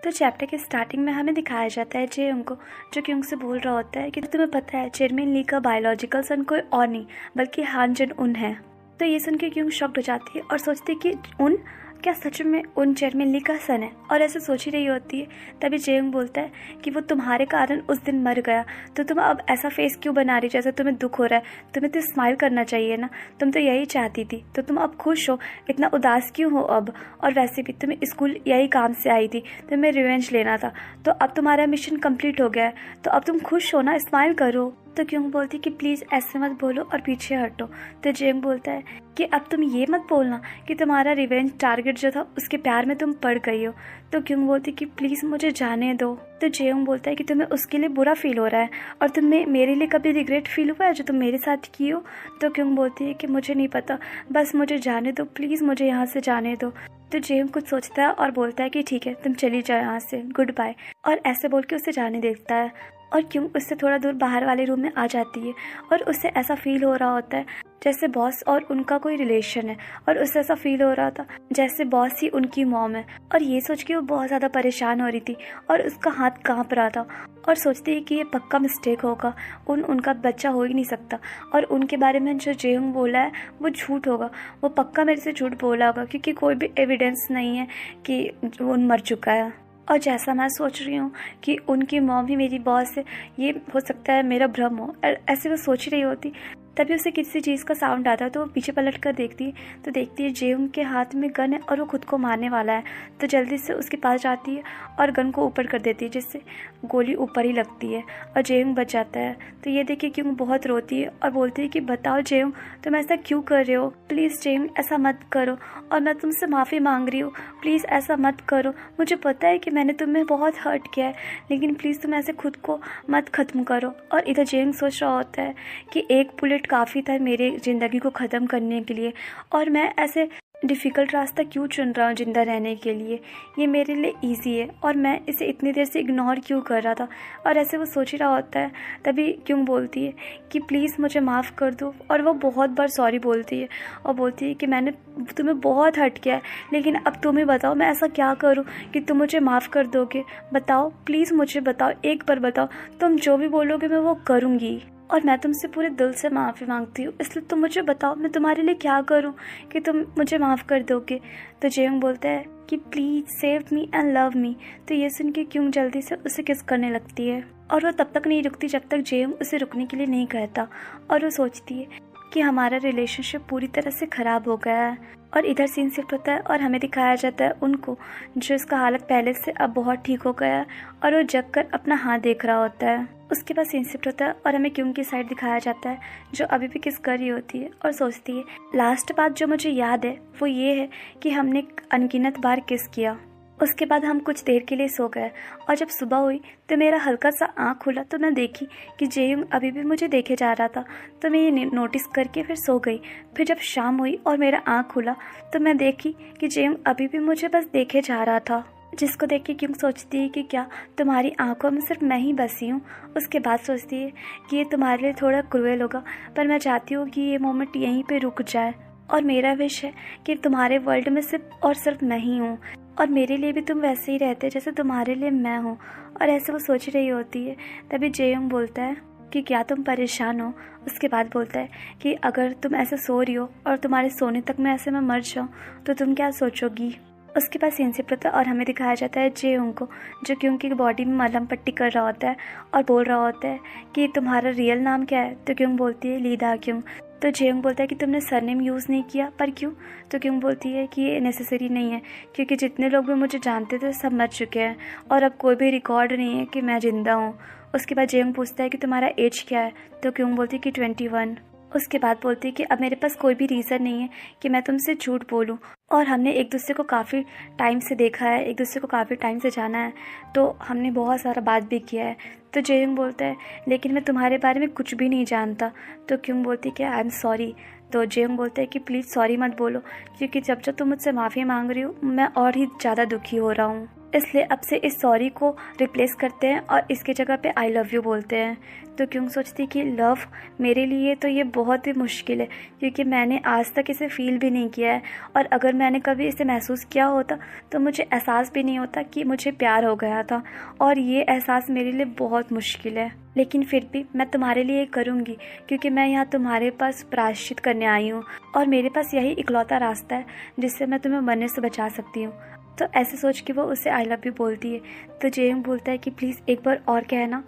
तो चैप्टर के स्टार्टिंग में हमें दिखाया जाता है जेयोंग को, जो क्योंग से बोल रहा होता है कि तुम्हें पता है चेयरमैन ली का बायोलॉजिकल सन कोई और नहीं बल्कि हान जन उन है। तो ये सुन के क्योंग शॉक्ड हो जाती है और सोचती है कि उन क्या सच में उन चेयरमैन ली का सन है, और ऐसे सोच ही रही होती है। तभी जेयोंग बोलता है कि वो तुम्हारे कारण उस दिन मर गया, तो तुम अब ऐसा फेस क्यों बना रही जैसे तुम्हें दुख हो रहा है, तुम्हें तो स्माइल करना चाहिए ना, तुम तो यही चाहती थी, तो तुम अब खुश हो, इतना उदास क्यों हो अब। और वैसे भी तुम स्कूल यही काम से आई थी, तुम्हें रिवेंज लेना था, तो अब तुम्हारा मिशन कंप्लीट हो गया है, तो अब तुम खुश हो ना, स्माइल करो। तो क्यों बोलती कि प्लीज़ ऐसे मत बोलो और पीछे हटो। तो जेयोंग बोलता है कि अब तुम ये मत बोलना कि तुम्हारा रिवेंज टारगेट जो था उसके प्यार में तुम पड़ गई हो। तो क्यों बोलती कि प्लीज़ मुझे जाने दो। तो जेयोंग बोलता है कि तुम्हें उसके लिए बुरा फील हो रहा है और तुम्हें मेरे लिए कभी रिग्रेट फील हुआ है जो तुम मेरे साथ की हो। तो क्यों बोलती है कि मुझे नहीं पता, बस मुझे जाने दो, प्लीज़ मुझे यहाँ से जाने दो। तो जेयोंग कुछ सोचता है और बोलता है कि ठीक है तुम चली जाओ यहाँ से, गुड बाय, और ऐसे बोल के उसे जाने देता है। और क्यों उससे थोड़ा दूर बाहर वाले रूम में आ जाती है और उससे ऐसा फील हो रहा होता है जैसे बॉस और उनका कोई रिलेशन है, और उससे ऐसा फील हो रहा था जैसे बॉस ही उनकी मॉम है। और ये सोच के वो बहुत ज़्यादा परेशान हो रही थी और उसका हाथ कांप रहा था और सोचती है कि ये पक्का मिस्टेक होगा, उनका बच्चा हो ही नहीं सकता, और उनके बारे में जो जेयोंग बोला है वो झूठ होगा, वो पक्का मेरे से झूठ बोला होगा क्योंकि कोई भी एविडेंस नहीं है कि वो मर चुका है। और जैसा मैं सोच रही हूँ कि उनकी मॉम ही मेरी बॉस है, ये हो सकता है मेरा भ्रम हो, ऐसे वो सोच रही होती। तभी उसे किसी चीज़ का साउंड आता है तो वो पीछे पलट कर देखती है, तो देखती है जेयोंग के हाथ में गन है और वो खुद को मारने वाला है। तो जल्दी से उसके पास जाती है और गन को ऊपर कर देती है जिससे गोली ऊपर ही लगती है और जेयोंग बच जाता है। तो ये देखिए क्यों बहुत रोती है और बोलती है कि बताओ जेयोंग तुम ऐसा क्यों कर रहे हो, प्लीज़ जेयोंग ऐसा मत करो, और मैं तुमसे माफ़ी मांग रही हूँ, प्लीज़ ऐसा मत करो, मुझे पता है कि मैंने तुम्हें बहुत हर्ट किया है, लेकिन प्लीज़ तुम ऐसे खुद को मत ख़त्म करो। और इधर जेयोंग सोच रहा होता है कि एक बुलेट काफ़ी था मेरे ज़िंदगी को ख़त्म करने के लिए, और मैं ऐसे डिफ़िकल्ट रास्ता क्यों चुन रहा हूँ ज़िंदा रहने के लिए, ये मेरे लिए इजी है और मैं इसे इतनी देर से इग्नोर क्यों कर रहा था। और ऐसे वो सोच ही रहा होता है। तभी क्यों बोलती है कि प्लीज़ मुझे माफ़ कर दो, और वो बहुत बार सॉरी बोलती है और बोलती है कि मैंने तुम्हें बहुत हर्ट किया है, लेकिन अब तुम ही बताओ मैं ऐसा क्या करूँ कि तुम मुझे माफ़ कर दोगे, बताओ प्लीज़ मुझे बताओ, एक बार बताओ, तुम जो भी बोलोगे मैं वो करूँगी, और मैं तुमसे पूरे दिल से माफ़ी मांगती हूँ, इसलिए तुम मुझे बताओ मैं तुम्हारे लिए क्या करूँ कि तुम मुझे माफ़ कर दोगे। तो जेयोंग बोलता है कि please save me and love me. तो ये सुन के क्यों जल्दी से उसे किस करने लगती है, और वो तब तक नहीं रुकती जब तक जेयोंग उसे रुकने के लिए नहीं कहता, और वो सोचती है कि हमारा रिलेशनशिप पूरी तरह से ख़राब हो गया है। और इधर सीन शिफ्ट होता है और हमें दिखाया जाता है उनको, जो इसका हालत पहले से अब बहुत ठीक हो गया है और वो जग कर अपना हाथ देख रहा होता है। उसके बाद सीन शिफ्ट होता है और हमें क्यों की साइड दिखाया जाता है, जो अभी भी किस कर रही होती है और सोचती है लास्ट बात जो मुझे याद है वो ये है कि हमने अनगिनत बार किस किया। उसके बाद हम कुछ देर के लिए सो गए, और जब सुबह हुई तो मेरा हल्का सा आँख खुला तो मैं देखी कि जेयोंग अभी भी मुझे देखे जा रहा था, तो मैं ये नोटिस करके फिर सो गई। फिर जब शाम हुई और मेरा आँख खुला तो मैं देखी कि जेयोंग अभी भी मुझे बस देखे जा रहा था, जिसको देख के क्यों सोचती है कि क्या तुम्हारी आंखों में सिर्फ मैं ही बसी हूँ। उसके बाद सोचती है कि ये तुम्हारे लिए थोड़ा क्रूएल होगा, पर मैं चाहती हूँ कि ये मोमेंट यहीं पे रुक जाए, और मेरा विश है कि तुम्हारे वर्ल्ड में सिर्फ और सिर्फ मैं ही हूँ, और मेरे लिए भी तुम वैसे ही रहते जैसे तुम्हारे लिए मैं हूँ। और ऐसे वो सोच रही होती है। तभी जेयोंग बोलता है कि क्या तुम परेशान हो। उसके बाद बोलता है कि अगर तुम ऐसे सो रही हो और तुम्हारे सोने तक मैं ऐसे में मर जाऊँ तो तुम क्या सोचोगी। उसके बाद सीन शिफ्ट होता है और हमें दिखाया जाता है जेयोंग को, जो क्यों की बॉडी में मलहम पट्टी कर रहा होता है और बोल रहा होता है कि तुम्हारा रियल नाम क्या है। तो क्यों बोलती है ली दा क्यों। तो जेयोंग बोलता है कि तुमने सरनेम यूज़ नहीं किया, पर क्यों। तो क्यों बोलती है कि ये नेसेसरी नहीं है, क्योंकि जितने लोग भी मुझे जानते थे सब मर चुके हैं और अब कोई भी रिकॉर्ड नहीं है कि मैं ज़िंदा हूँ। उसके बाद जेयोंग पूछता है कि तुम्हारा एज क्या है। तो क्यों बोलती है कि 21। उसके बाद बोलती है कि अब मेरे पास कोई भी रीज़न नहीं है कि मैं तुमसे झूठ बोलूं, और हमने एक दूसरे को काफ़ी टाइम से देखा है, एक दूसरे को काफ़ी टाइम से जाना है, तो हमने बहुत सारा बात भी किया है। तो जेयोंग बोलता है लेकिन मैं तुम्हारे बारे में कुछ भी नहीं जानता। तो क्यों बोलती है कि आई एम सॉरी। तो जेयोंग बोलता है कि प्लीज़ सॉरी मत बोलो, क्योंकि जब जब तुम मुझसे माफ़ी मांग रही हो मैं और ही ज़्यादा दुखी हो रहा हूँ। इसलिए अब से इस सॉरी को रिप्लेस करते हैं और इसके जगह पे आई लव यू बोलते हैं। तो क्यों सोचती कि लव मेरे लिए तो ये बहुत ही मुश्किल है, क्योंकि मैंने आज तक इसे फील भी नहीं किया है, और अगर मैंने कभी इसे महसूस किया होता तो मुझे एहसास भी नहीं होता कि मुझे प्यार हो गया था, और ये एहसास मेरे लिए बहुत मुश्किल है। लेकिन फिर भी मैं तुम्हारे लिए करूँगी, क्योंकि मैं यहाँ तुम्हारे पास प्रायश्चित करने आई हूँ, और मेरे पास यही इकलौता रास्ता है जिससे मैं तुम्हें मरने से बचा सकती हूँ। तो ऐसे सोच के वो उसे आई लव यू बोलती है। तो जेयंग बोलता है कि प्लीज़ एक बार और कहना।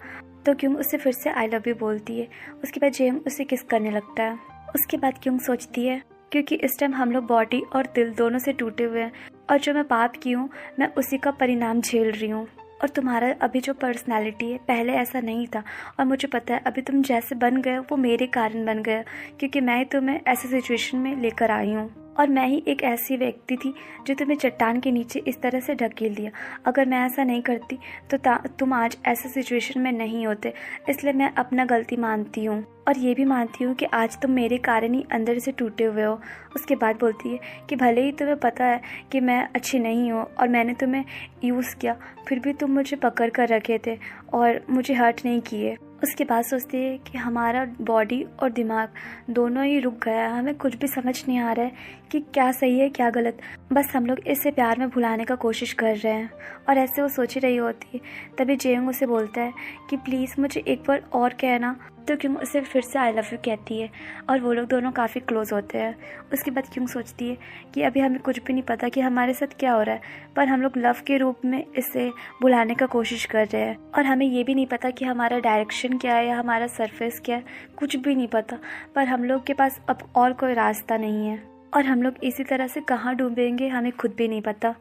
तो क्योंग उसे फिर से आई लव यू बोलती है। उसके बाद जेयंग उसे किस करने लगता है। उसके बाद क्योंग सोचती है, क्योंकि इस टाइम हम लोग बॉडी और दिल दोनों से टूटे हुए हैं, और जो मैं पाप की हूँ मैं उसी का परिणाम झेल रही हूँ। और तुम्हारा अभी जो पर्सनालिटी है पहले ऐसा नहीं था, और मुझे पता है अभी तुम जैसे बन गए वो मेरे कारण बन गए, क्योंकि मैं ही तुम्हें ऐसे सिचुएशन में लेकर आई हूँ, और मैं ही एक ऐसी व्यक्ति थी जो तुम्हें चट्टान के नीचे इस तरह से ढकेल दिया। अगर मैं ऐसा नहीं करती तो तुम आज ऐसे सिचुएशन में नहीं होते। इसलिए मैं अपना गलती मानती हूँ, और ये भी मानती हूँ कि आज तुम मेरे कारण ही अंदर से टूटे हुए हो। उसके बाद बोलती है कि भले ही तुम्हें पता है कि मैं अच्छी नहीं हूँ और मैंने तुम्हें यूज़ किया, फिर भी तुम मुझे पकड़ कर रखे थे और मुझे हर्ट नहीं किए। उसके बाद सोचती है कि हमारा बॉडी और दिमाग दोनों ही रुक गया है, हमें कुछ भी समझ नहीं आ रहा है कि क्या सही है क्या गलत, बस हम लोग इसे प्यार में भुलाने का कोशिश कर रहे हैं। और ऐसे वो सोच ही रही होती है, तभी जेयंग उसे बोलता है कि प्लीज़ मुझे एक बार और कहना। तो क्यों उसे फिर से आई लव यू कहती है, और वो लोग दोनों काफ़ी क्लोज होते हैं। उसके बाद क्यों सोचती है कि अभी हमें कुछ भी नहीं पता कि हमारे साथ क्या हो रहा है, पर हम लोग लव के रूप में इसे भुलाने का कोशिश कर रहे हैं, और हमें ये भी नहीं पता कि हमारा डायरेक्शन क्या है या हमारा सरफेस क्या है, कुछ भी नहीं पता। पर हम लोग के पास अब और कोई रास्ता नहीं है, और हम लोग इसी तरह से कहाँ डूबेंगे हमें खुद भी नहीं पता।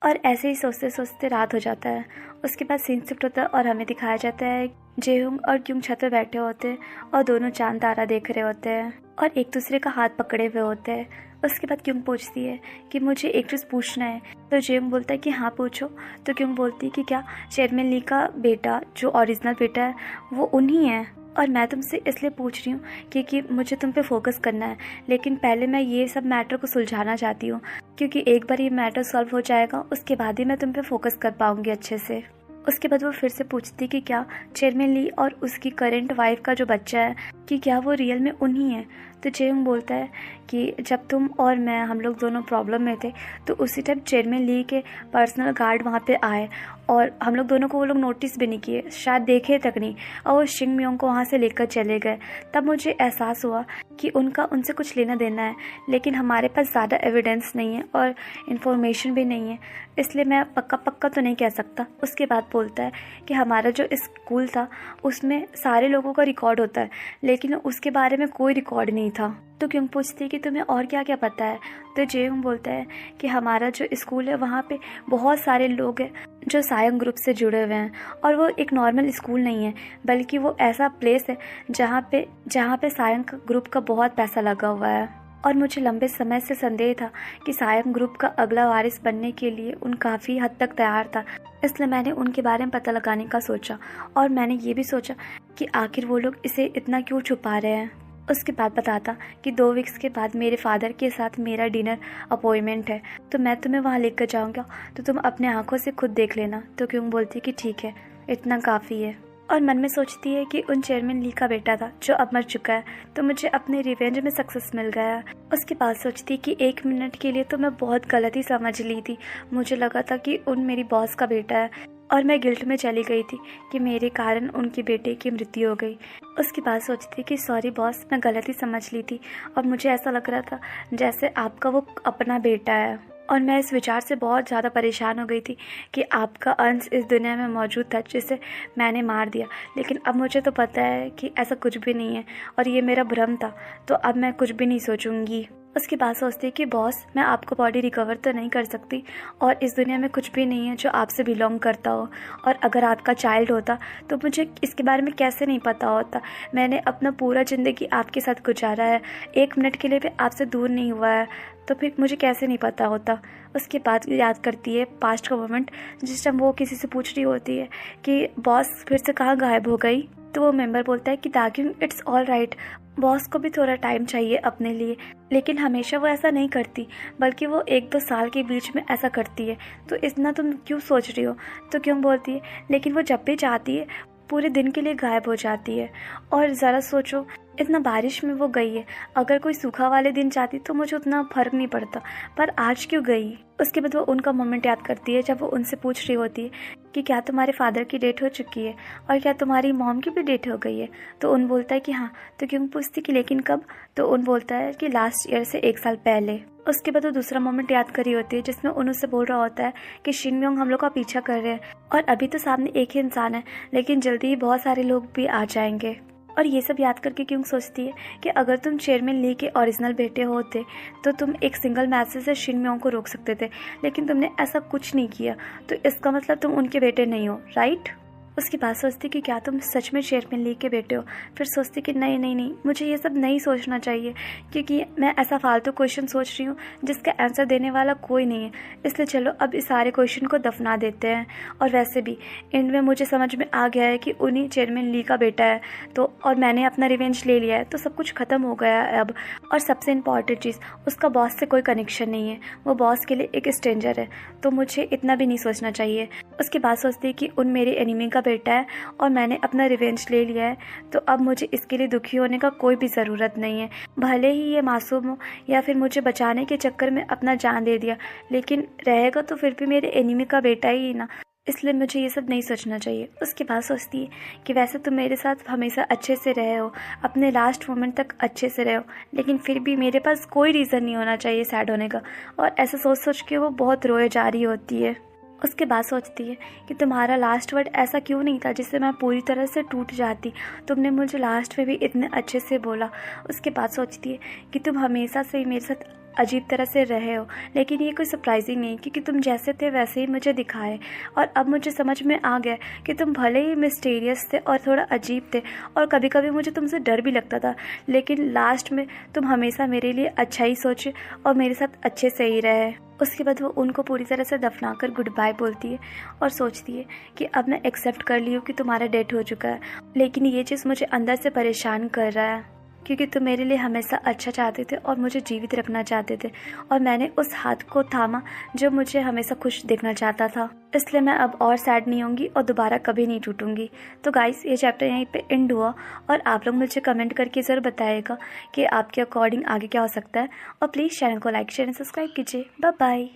और ऐसे ही सोचते सोचते रात हो जाता है। उसके बाद सीन शिफ्ट होता है और हमें दिखाया जाता है जेहुंग और क्योंग छत पे बैठे होते हैं और दोनों चांद तारा देख रहे होते हैं और एक दूसरे का हाथ पकड़े हुए होते हैं। उसके बाद क्योंग पूछती है कि मुझे एक चीज़ पूछना है। तो जेहुंग बोलता है कि हाँ पूछो। तो क्योंग बोलती है कि क्या चेयरमैन ली का बेटा जो ओरिजिनल बेटा है वो उन्हीं है, और मैं तुमसे इसलिए पूछ रही हूँ क्योंकि मुझे तुम पे फोकस करना है, लेकिन पहले मैं ये सब मैटर को सुलझाना चाहती हूँ, क्योंकि एक बार ये मैटर सॉल्व हो जाएगा उसके बाद ही मैं तुम पे फोकस कर पाऊंगी अच्छे से। उसके बाद वो फिर से पूछती कि क्या चेयरमैन ली और उसकी करंट वाइफ का जो बच्चा है कि क्या वो रियल में उन्हीं है। तो जेहुंग बोलता है कि जब तुम और मैं हम लोग दोनों प्रॉब्लम में थे तो उसी टाइम चेयरमैन ली के पर्सनल गार्ड वहाँ पे आए और हम लोग दोनों को वो लोग नोटिस भी नहीं किए, शायद देखे तक नहीं, और वो शिंग म्योंग को वहाँ से लेकर चले गए। तब मुझे एहसास हुआ कि उनका उनसे कुछ लेना देना है, लेकिन हमारे पास ज़्यादा एविडेंस नहीं है और इन्फॉर्मेशन भी नहीं है, इसलिए मैं पक्का तो नहीं कह सकता। उसके बाद बोलता है कि हमारा जो स्कूल था उसमें सारे लोगों का रिकॉर्ड होता है, लेकिन उसके बारे में कोई रिकॉर्ड नहीं था। तो क्यों पूछती है कि तुम्हें और क्या क्या पता है। तो जेहुंग बोलता है कि हमारा जो स्कूल है वहाँ पे बहुत सारे लोग हैं जो सायंग ग्रुप से जुड़े हुए हैं, और वो एक नॉर्मल स्कूल नहीं है बल्कि वो ऐसा प्लेस है जहाँ पे सायंग ग्रुप का बहुत पैसा लगा हुआ है। और मुझे लंबे समय से संदेह था कि सायंग ग्रुप का अगला वारिस बनने के लिए उन काफ़ी हद तक तैयार था, इसलिए मैंने उनके बारे में पता लगाने का सोचा, और मैंने ये भी सोचा कि आखिर वो लोग इसे इतना क्यों छुपा रहे हैं। उसके बाद बताता कि 2 वीक्स के बाद मेरे फादर के साथ मेरा डिनर अपॉइंटमेंट है, तो मैं तुम्हें वहाँ लेकर जाऊँगा, तो तुम अपने आंखों से खुद देख लेना। तो क्यों बोलती है कि ठीक है, इतना काफ़ी है। और मन में सोचती है कि उन चेयरमैन ली का बेटा था जो अब मर चुका है, तो मुझे अपने रिवेंज में सक्सेस मिल गया। उसके बाद सोचती कि 1 मिनट के लिए तो मैं बहुत गलत ही समझ ली थी, मुझे लगा था कि उन मेरी बॉस का बेटा है, और मैं गिल्ट में चली गई थी कि मेरे कारण उनके बेटे की मृत्यु हो गई। उसके बाद सोचती कि सॉरी बॉस, मैं गलत ही समझ ली थी, और मुझे ऐसा लग रहा था जैसे आपका वो अपना बेटा है, और मैं इस विचार से बहुत ज़्यादा परेशान हो गई थी कि आपका अंश इस दुनिया में मौजूद था जिसे मैंने मार दिया, लेकिन अब मुझे तो पता है कि ऐसा कुछ भी नहीं है और ये मेरा भ्रम था, तो अब मैं कुछ भी नहीं सोचूंगी। उसके बाद सोचती है कि बॉस, मैं आपको बॉडी रिकवर तो नहीं कर सकती, और इस दुनिया में कुछ भी नहीं है जो आपसे बिलोंग करता हो, और अगर आपका चाइल्ड होता तो मुझे इसके बारे में कैसे नहीं पता होता। मैंने अपना पूरा ज़िंदगी आपके साथ गुजारा है, 1 मिनट के लिए भी आपसे दूर नहीं हुआ है, तो फिर मुझे कैसे नहीं पता होता। उसके बाद याद करती है पास्ट का मोमेंट जिस टाइम वो किसी से पूछ रही होती है कि बॉस फिर से कहाँ गायब हो गई। तो वो मेंबर बोलता है कि दाग्युंग इट्स ऑल राइट, बॉस को भी थोड़ा टाइम चाहिए अपने लिए, लेकिन हमेशा वो ऐसा नहीं करती, बल्कि वो 1-2 साल के बीच में ऐसा करती है, तो इतना तुम क्यों सोच रही हो। तो क्यों बोलती है लेकिन वो जब भी चाहती है पूरे दिन के लिए गायब हो जाती है। और ज़रा सोचो, इतना बारिश में वो गई है, अगर कोई सूखा वाले दिन चाहती तो मुझे उतना फर्क नहीं पड़ता, पर आज क्यों गई। उसके बाद वो उनका मोमेंट याद करती है जब वो उनसे पूछ रही होती है कि क्या तुम्हारे फादर की डेट हो चुकी है और क्या तुम्हारी मॉम की भी डेट हो गई है। तो उन बोलता है कि हाँ। तो क्यों पूछती कि लेकिन कब। तो उन बोलता है कि लास्ट ईयर से 1 साल पहले। उसके बाद वो दूसरा मोमेंट याद करी होती है जिसमें उन उससे बोल रहा होता है कि शिन म्योंग हम लोग का पीछा कर रहे हैं और अभी तो सामने एक ही इंसान है, लेकिन जल्दी ही बहुत सारे लोग भी आ जाएंगे। और ये सब याद करके क्यों सोचती है कि अगर तुम चेयरमैन ली के ओरिजिनल बेटे होते तो तुम एक सिंगल मैसेज से शिन म्योंग को रोक सकते थे, लेकिन तुमने ऐसा कुछ नहीं किया, तो इसका मतलब तुम उनके बेटे नहीं हो, राइट। उसके बाद सोचती कि क्या तुम सच में चेयरमैन ली के बेटे हो। फिर सोचती कि नहीं नहीं नहीं, मुझे ये सब नहीं सोचना चाहिए, क्योंकि मैं ऐसा फालतू क्वेश्चन सोच रही हूँ जिसका आंसर देने वाला कोई नहीं है, इसलिए चलो अब इस सारे क्वेश्चन को दफना देते हैं। और वैसे भी एंड में मुझे समझ में आ गया है कि उन्हीं चेयरमैन ली का बेटा है, तो और मैंने अपना रिवेंज ले लिया है, तो सब कुछ खत्म हो गया है अब। और सबसे इम्पॉर्टेंट चीज़, उसका बॉस से कोई कनेक्शन नहीं है, वो बॉस के लिए एक स्ट्रेंजर है, तो मुझे इतना भी नहीं सोचना चाहिए। उसके बाद सोचती है कि उन मेरे एनिमी का बेटा है और मैंने अपना रिवेंज ले लिया है, तो अब मुझे इसके लिए दुखी होने का कोई भी ज़रूरत नहीं है। भले ही ये मासूम हो या फिर मुझे बचाने के चक्कर में अपना जान दे दिया, लेकिन रहेगा तो फिर भी मेरे एनिमी का बेटा ही ना, इसलिए मुझे ये सब नहीं सोचना चाहिए। उसके बाद सोचती है कि वैसे तुम मेरे साथ हमेशा अच्छे से रहे हो, अपने लास्ट मोमेंट तक अच्छे से रहे हो, लेकिन फिर भी मेरे पास कोई रीज़न नहीं होना चाहिए सैड होने का। और ऐसा सोच सोच के वो बहुत रोए जा रही होती है। उसके बाद सोचती है कि तुम्हारा लास्ट वर्ड ऐसा क्यों नहीं था जिससे मैं पूरी तरह से टूट जाती, तुमने मुझे लास्ट में भी इतने अच्छे से बोला। उसके बाद सोचती है कि तुम हमेशा से ही मेरे साथ अजीब तरह से रहे हो, लेकिन ये कोई सरप्राइजिंग नहीं, क्योंकि तुम जैसे थे वैसे ही मुझे दिखाए। और अब मुझे समझ में आ गया कि तुम भले ही मिस्टीरियस थे और थोड़ा अजीब थे, और कभी कभी मुझे तुमसे डर भी लगता था, लेकिन लास्ट में तुम हमेशा मेरे लिए अच्छा ही सोचे और मेरे साथ अच्छे से ही रहे। उसके बाद वो उनको पूरी तरह से दफना कर गुड बाय बोलती है और सोचती है कि अब मैं एक्सेप्ट कर ली हूँ कि तुम्हारा डेथ हो चुका है, लेकिन ये चीज़ मुझे अंदर से परेशान कर रहा है, क्योंकि तुम मेरे लिए हमेशा अच्छा चाहते थे और मुझे जीवित रखना चाहते थे, और मैंने उस हाथ को थामा जो मुझे हमेशा खुश देखना चाहता था। इसलिए मैं अब और सैड नहीं होंगी और दोबारा कभी नहीं टूटूंगी। तो गाइस, ये चैप्टर यहीं पे एंड हुआ, और आप लोग मुझे कमेंट करके ज़रूर बताइएगा कि आपके अकॉर्डिंग आगे क्या हो सकता है, और प्लीज़ चैनल को लाइक शेयर एंड सब्सक्राइब कीजिए। Bye bye.